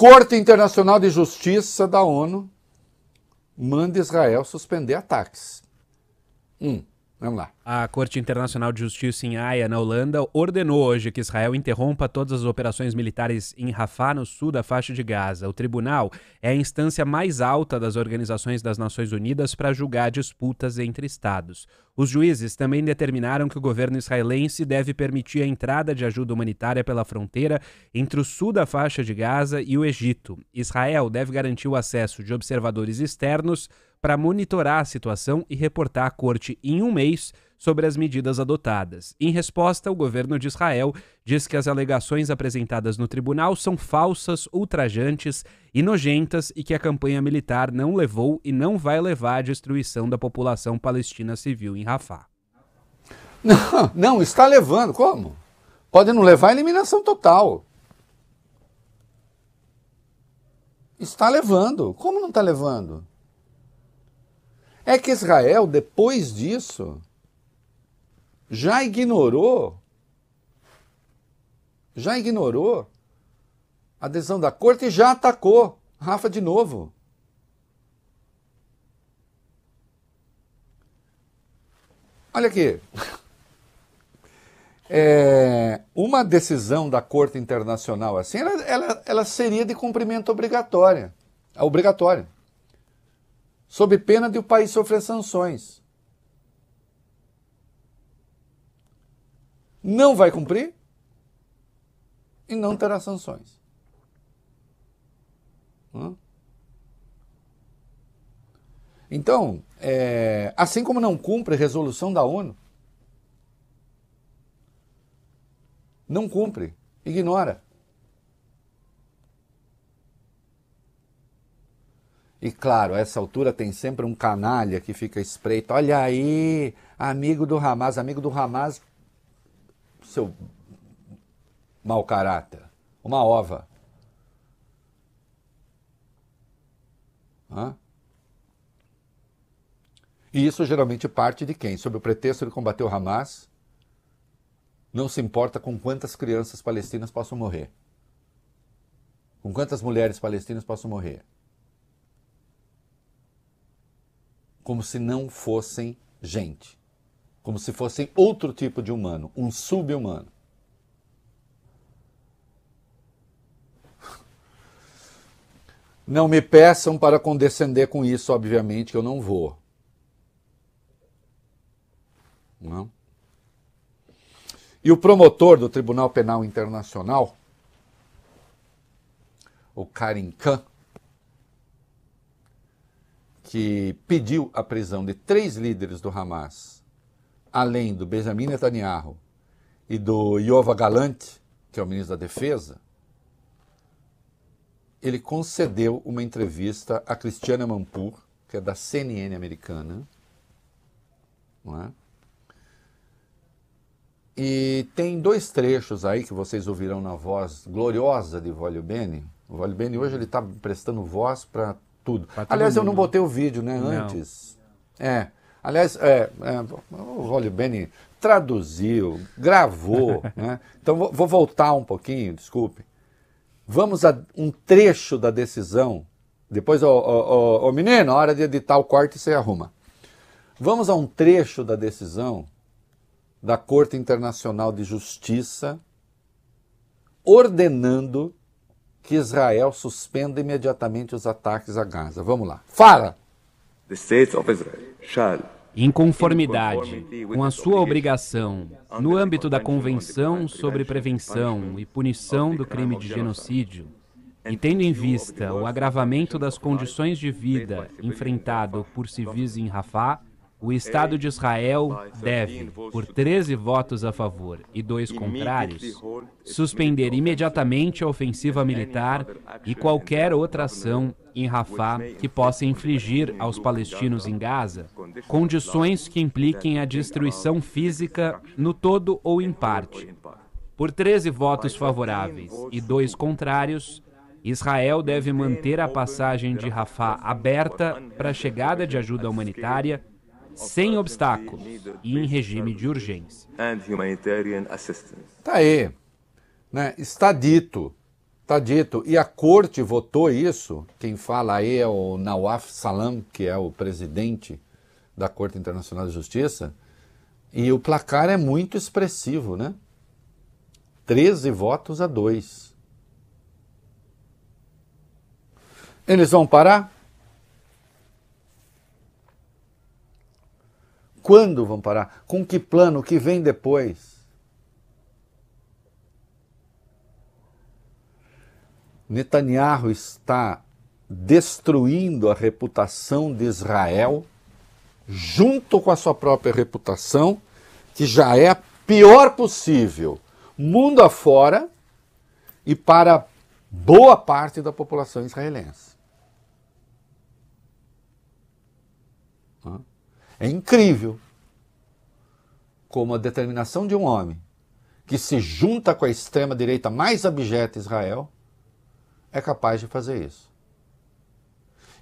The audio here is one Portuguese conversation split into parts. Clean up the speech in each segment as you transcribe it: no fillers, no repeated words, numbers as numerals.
Corte Internacional de Justiça da ONU manda Israel suspender ataques. Vamos lá. A Corte Internacional de Justiça em Haia, na Holanda, ordenou hoje que Israel interrompa todas as operações militares em Rafah, no sul da faixa de Gaza. O tribunal é a instância mais alta das organizações das Nações Unidas para julgar disputas entre estados. Os juízes também determinaram que o governo israelense deve permitir a entrada de ajuda humanitária pela fronteira entre o sul da faixa de Gaza e o Egito. Israel deve garantir o acesso de observadores externos para monitorar a situação e reportar à corte em um mês sobre as medidas adotadas. Em resposta, o governo de Israel diz que as alegações apresentadas no tribunal são falsas, ultrajantes e nojentas e que a campanha militar não levou e não vai levar à destruição da população palestina civil em Rafah. Não, está levando. Como? Pode não levar à eliminação total. Está levando. Como não está levando? É que Israel, depois disso, já ignorou a decisão da corte e já atacou Rafah de novo. Olha aqui. Uma decisão da Corte Internacional assim, ela seria de cumprimento obrigatório. Sob pena de o país sofrer sanções. Não vai cumprir e não terá sanções. Então, assim como não cumpre resolução da ONU, não cumpre, ignora. E claro, a essa altura tem sempre um canalha que fica espreito. Olha aí, amigo do Hamas, seu mau caráter, uma ova. E isso geralmente parte de quem? Sob o pretexto de combater o Hamas, não se importa com quantas crianças palestinas possam morrer. Com quantas mulheres palestinas possam morrer. Como se não fossem gente. Como se fossem outro tipo de humano, um sub-humano. Não me peçam para condescender com isso, obviamente, que eu não vou. Não? E o promotor do Tribunal Penal Internacional, o Karim Khan, que pediu a prisão de 3 líderes do Hamas, além do Benjamin Netanyahu e do Yoav Gallant, que é o ministro da Defesa, ele concedeu uma entrevista a Christiane Amanpour, que é da CNN americana, não é? E tem 2 trechos aí que vocês ouvirão na voz gloriosa de Volio Bene. O Volio Bene hoje ele está prestando voz para tudo. Aliás, eu não botei o vídeo, né, antes. Aliás, o Volio Bene traduziu, gravou, né? Então vou voltar um pouquinho, desculpe. Vamos a um trecho da decisão. Depois, menino, a hora de editar o corte você arruma. Vamos a um trecho da decisão da Corte Internacional de Justiça ordenando que Israel suspenda imediatamente os ataques a Gaza. Vamos lá. Fala! The State of Israel shall, em conformidade com a sua obrigação no âmbito da Convenção sobre Prevenção e Punição do Crime de Genocídio, e tendo em vista o agravamento das condições de vida enfrentado por civis em Rafah, o Estado de Israel deve, por 13 votos a favor e 2 contrários, suspender imediatamente a ofensiva militar e qualquer outra ação em Rafah que possa infligir aos palestinos em Gaza condições que impliquem a destruição física no todo ou em parte. Por 13 votos favoráveis e 2 contrários, Israel deve manter a passagem de Rafah aberta para a chegada de ajuda humanitária sem obstáculos e em regime de urgência. Tá aí, né? Está dito, Tá dito. E a corte votou isso. Quem fala aí é o Nawaf Salam, que é o presidente da Corte Internacional de Justiça. E o placar é muito expressivo, né? 13 votos a 2. Eles vão parar? Quando vão parar? Com que plano? O que vem depois? Netanyahu está destruindo a reputação de Israel, junto com a sua própria reputação, que já é a pior possível, mundo afora e para boa parte da população israelense. É incrível como a determinação de um homem que se junta com a extrema-direita mais abjeta Israel é capaz de fazer isso.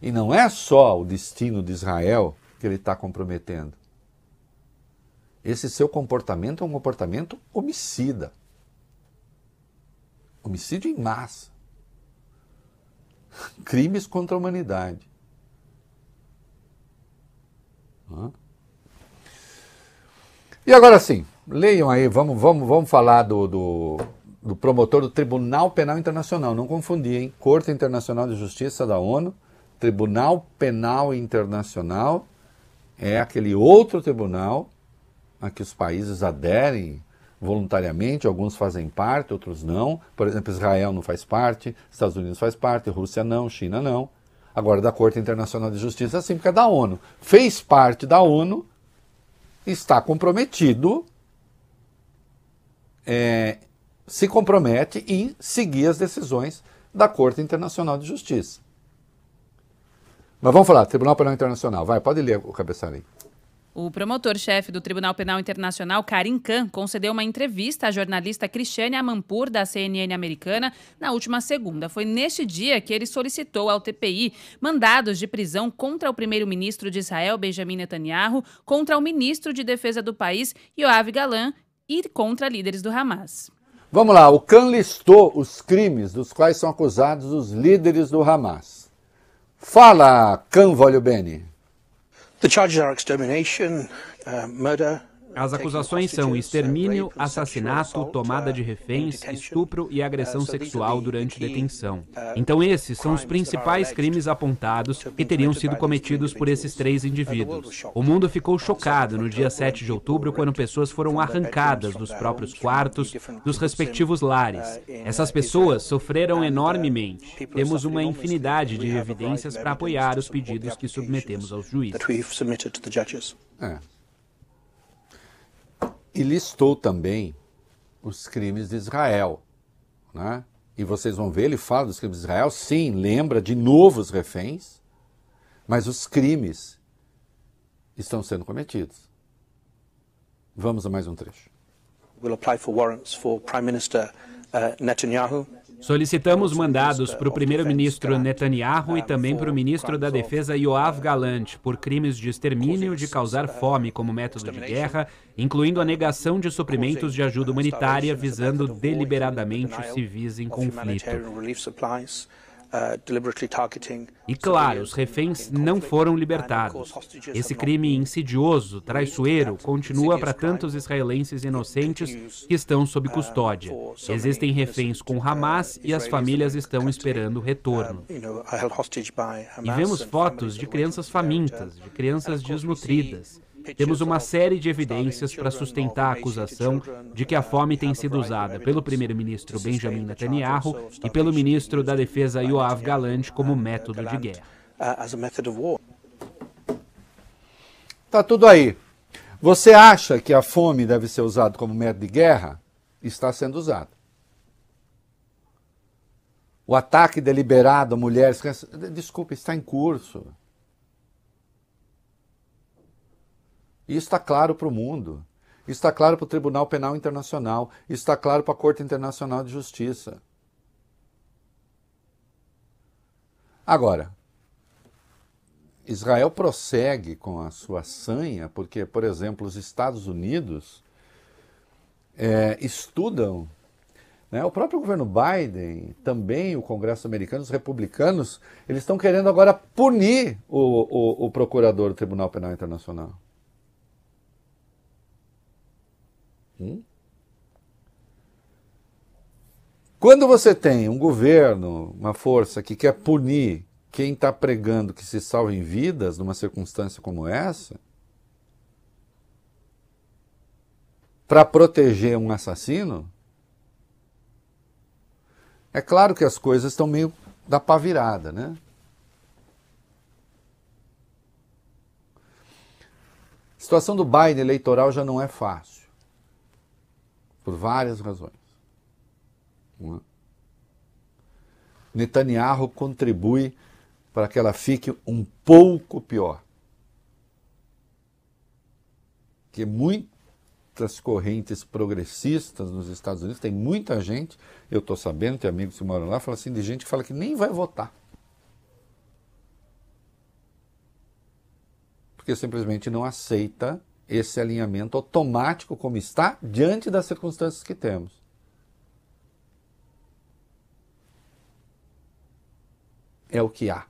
E não é só o destino de Israel que ele está comprometendo. Esse seu comportamento é um comportamento homicida. Homicídio em massa. Crimes contra a humanidade. E agora sim, leiam aí, vamos falar do promotor do Tribunal Penal Internacional. Não confundir, hein? Corte Internacional de Justiça da ONU, Tribunal Penal Internacional é aquele outro tribunal a que os países aderem voluntariamente, alguns fazem parte, outros não. Por exemplo, Israel não faz parte, Estados Unidos faz parte, Rússia não, China não. Agora, da Corte Internacional de Justiça, sim, porque é da ONU. Fez parte da ONU, está comprometido, se compromete em seguir as decisões da Corte Internacional de Justiça. Mas vamos falar, Tribunal Penal Internacional. Vai, pode ler o cabeçalho aí. O promotor-chefe do Tribunal Penal Internacional, Karim Khan, concedeu uma entrevista à jornalista Cristiane Amanpour, da CNN americana, na última segunda. Foi neste dia que ele solicitou ao TPI mandados de prisão contra o primeiro-ministro de Israel, Benjamin Netanyahu, contra o ministro de Defesa do país, Yoav Gallant, e contra líderes do Hamas. Vamos lá, o Khan listou os crimes dos quais são acusados os líderes do Hamas. Fala, Khan Voluben. The charges are extermination, murder. As acusações são extermínio, assassinato, tomada de reféns, estupro e agressão sexual durante detenção. Então esses são os principais crimes apontados que teriam sido cometidos por esses 3 indivíduos. O mundo ficou chocado no dia 7 de outubro, quando pessoas foram arrancadas dos próprios quartos, dos respectivos lares. Essas pessoas sofreram enormemente. Temos uma infinidade de evidências para apoiar os pedidos que submetemos aos juízes. E listou também os crimes de Israel, né? E vocês vão ver, ele fala dos crimes de Israel, sim, lembra de novos reféns, mas os crimes estão sendo cometidos. Vamos a mais um trecho. We'll apply for warrants for Prime Minister Netanyahu. Solicitamos mandados para o primeiro-ministro Netanyahu e também para o ministro da Defesa Yoav Gallant por crimes de extermínio, de causar fome como método de guerra, incluindo a negação de suprimentos de ajuda humanitária visando deliberadamente os civis em conflito. E claro, os reféns não foram libertados. Esse crime insidioso, traiçoeiro, continua para tantos israelenses inocentes que estão sob custódia. Existem reféns com Hamas e as famílias estão esperando o retorno. E vemos fotos de crianças famintas, de crianças desnutridas. Temos uma série de evidências para sustentar a acusação de que a fome tem sido usada pelo primeiro-ministro Benjamin Netanyahu e pelo ministro da Defesa Yoav Gallant como método de guerra. Tá tudo aí. Você acha que a fome deve ser usada como método de guerra? Está sendo usado. O ataque deliberado a mulheres... Desculpa, está em curso. Isso está claro para o mundo, isso está claro para o Tribunal Penal Internacional, isso está claro para a Corte Internacional de Justiça. Agora, Israel prossegue com a sua sanha, porque, por exemplo, os Estados Unidos estudam Né? O próprio governo Biden, também o Congresso americano, os republicanos, eles estão querendo agora punir o procurador do Tribunal Penal Internacional. Quando você tem um governo, uma força que quer punir quem está pregando que se salvem vidas numa circunstância como essa, para proteger um assassino, é claro que as coisas estão meio da pá virada, né? A situação do Biden eleitoral já não é fácil, por várias razões. Netanyahu contribui para que ela fique um pouco pior. Que muitas correntes progressistas nos Estados Unidos, tem muita gente, eu estou sabendo, tem amigos que moram lá, fala assim, de gente que fala que nem vai votar. Porque simplesmente não aceita esse alinhamento automático como está diante das circunstâncias que temos. É o que há.